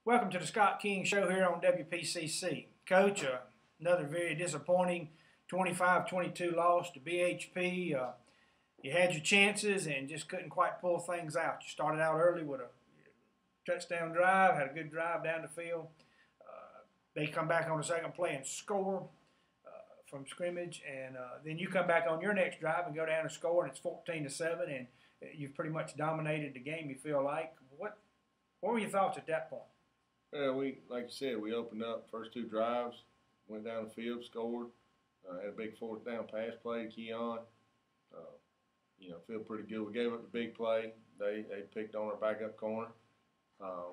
Welcome to the Scott King Show here on WPCC. Coach, another very disappointing 25-22 loss to BHP. You had your chances and just couldn't quite pull things out. You started out early with a touchdown drive, had a good drive down the field. They come back on the second play and score from scrimmage, and then you come back on your next drive and go down and score, and it's 14-7, and you've pretty much dominated the game. You feel like what were your thoughts at that point? Well, like you said, we opened up first two drives, went down the field, scored, had a big fourth down pass play to Keon. Uh, feel pretty good. We gave up the big play. They picked on our backup corner.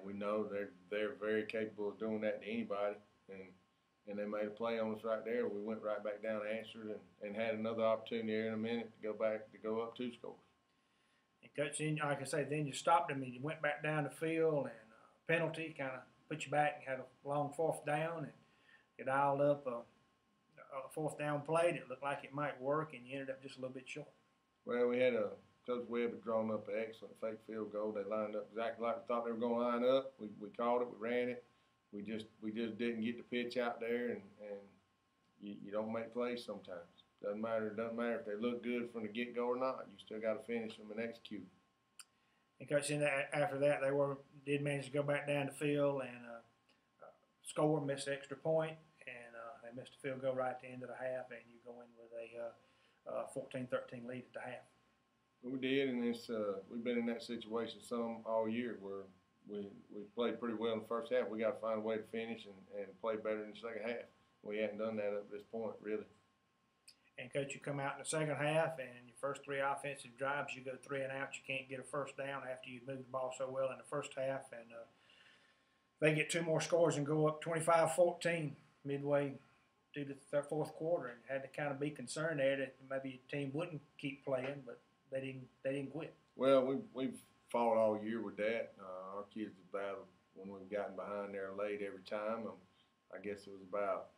We know they're very capable of doing that to anybody, and they made a play on us right there. We went right back down, answered, and had another opportunity here in a minute to go up two scores. And Coach, like I say, then you stopped them and you went back down the field, and penalty kind of put you back and had a long fourth down, and you dialed up a fourth down play that looked like it might work, and you ended up just a little bit short. Well, we had Coach Webb had drawn up an excellent fake field goal. They lined up exactly like we thought they were going to line up. We called it, we ran it. We just didn't get the pitch out there, and you don't make plays sometimes. Doesn't matter if they look good from the get go or not. You still got to finish them and execute. And Coach, after that, they did manage to go back down the field and score, miss the extra point, and they missed a field goal right at the end of the half, and you go in with a 14-13 lead at the half. We did, and we've been in that situation some all year where we played pretty well in the first half. We got to find a way to finish and play better in the second half. We hadn't done that up to this point, really. And, Coach, you come out in the second half, and your first three offensive drives, you go 3 and out. You can't get a first down after you moved the ball so well in the first half. And they get two more scores and go up 25-14 midway through the fourth quarter, and had to kind of be concerned there that maybe the team wouldn't keep playing, but they didn't quit. Well, we've fought all year with that. Our kids have battled when we've gotten behind there late every time. I guess it was about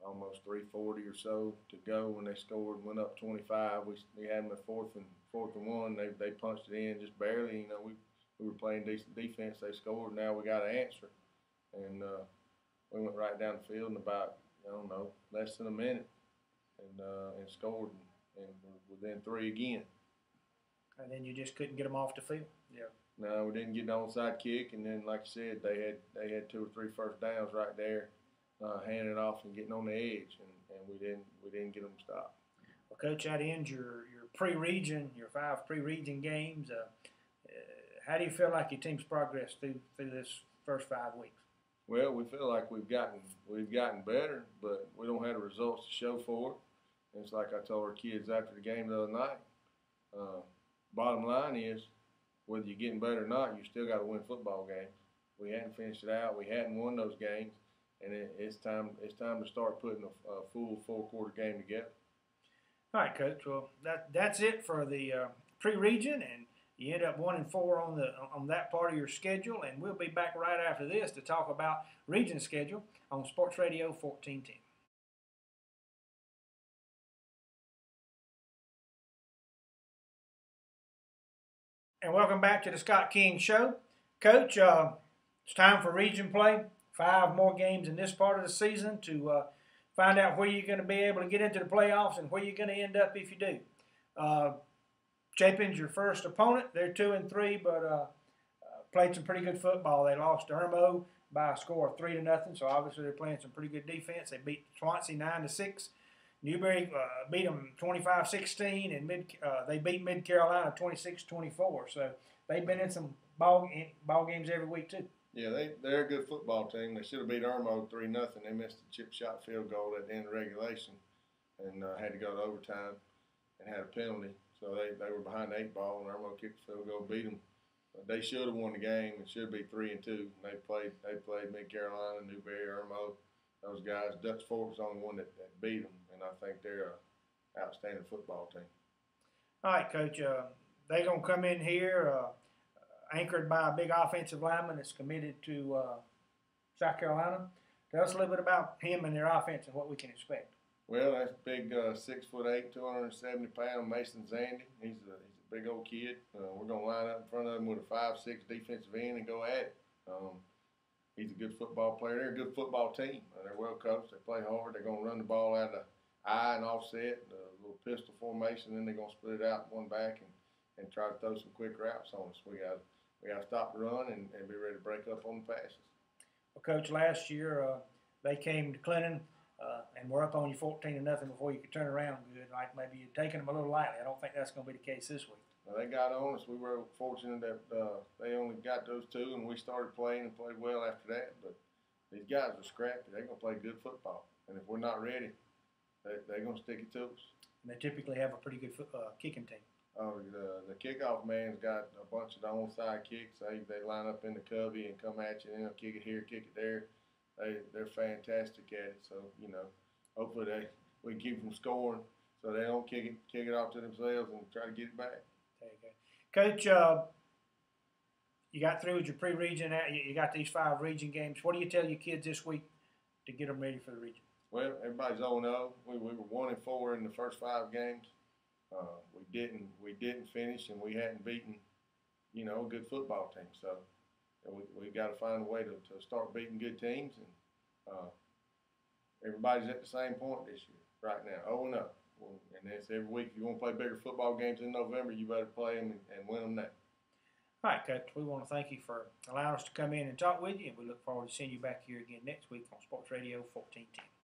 almost 3:40 or so to go when they scored and went up 25. We had them at fourth and one. They punched it in just barely. We were playing decent defense. They scored. Now we got to answer, and we went right down the field in about less than a minute, and scored and within three again. And then you just couldn't get them off the field. Yeah. No, we didn't get the onside kick, and then like I said, they had 2 or 3 first downs right there. Handing it off and getting on the edge, and we didn't get them stopped. Well, Coach, that ends your pre-region, your 5 pre-region games. How do you feel like your team's progressed through this first 5 weeks? Well, we feel like we've gotten better, but we don't have the results to show for it. And it's like I told our kids after the game the other night. Bottom line is, whether you're getting better or not, you still got to win football games. We hadn't finished it out. We hadn't won those games. And it's time to start putting a full 4-quarter game together. All right, Coach. Well, that's it for the pre-region, and you end up 1-4 on that part of your schedule. And we'll be back right after this to talk about region schedule on Sports Radio 1410. And welcome back to the Scott King Show, Coach. It's time for region play. 5 more games in this part of the season to find out where you're going to be able to get into the playoffs and where you're going to end up if you do. Chapin's your first opponent. They're 2-3, but played some pretty good football. They lost to Irmo by a score of 3-0, so obviously they're playing some pretty good defense. They beat Swansea 9-6. Newberry beat them 25-16, and they beat Mid Carolina 26-24. So they've been in some ball games every week too. Yeah, they're a good football team. They should have beat Irmo 3-0. They missed a chip shot field goal at the end of regulation, and had to go to overtime and had a penalty. So they were behind the 8 ball, and Irmo kicked the field goal, beat them. They should have won the game. It should be 3-2. And they played Mid Carolina, Newberry, Irmo, those guys. Dutch Fork was the only one that beat them, and I think they're an outstanding football team. All right, Coach. They're going to come in here anchored by a big offensive lineman that's committed to South Carolina. Tell us a little bit about him and their offense and what we can expect. Well, that's big 6'8", 270-pound Mason Zandy. He's a big old kid. We're going to line up in front of him with a 5'6" defensive end and go at it. he's a good football player. They're a good football team. They're well coached. They play hard. They're going to run the ball out of the eye and offset, the little pistol formation. Then they're going to split it out one back and try to throw some quick routes on us. We got to stop the run and be ready to break up on the passes. Well, Coach, last year they came to Clinton and were up on you 14-0 before you could turn around good. Like maybe you'd taken them a little lightly. I don't think that's going to be the case this week. Well, they got on us. We were fortunate that they only got those two, and we started playing and played well after that. But these guys are scrappy. They're going to play good football. And if we're not ready, they're going to stick it to us. And they typically have a pretty good kicking team. The kickoff man's got a bunch of the onside kicks. They line up in the covey and come at you, and they'll kick it here, kick it there. They're fantastic at it. So, hopefully we can keep them scoring so they don't kick it off to themselves and try to get it back. Okay. Coach, you got through with your pre-region. You got these 5 region games. What do you tell your kids this week to get them ready for the region? Well, everybody's 0-0. We were 1-4 in the first 5 games. We didn't finish, and we hadn't beaten, a good football team. So we got to find a way to start beating good teams, and everybody's at the same point this year right now, 0-0. And that's every week. If you want to play bigger football games in November, you better play them and win them now. All right, Coach. We want to thank you for allowing us to come in and talk with you, and we look forward to seeing you back here again next week on Sports Radio 1410.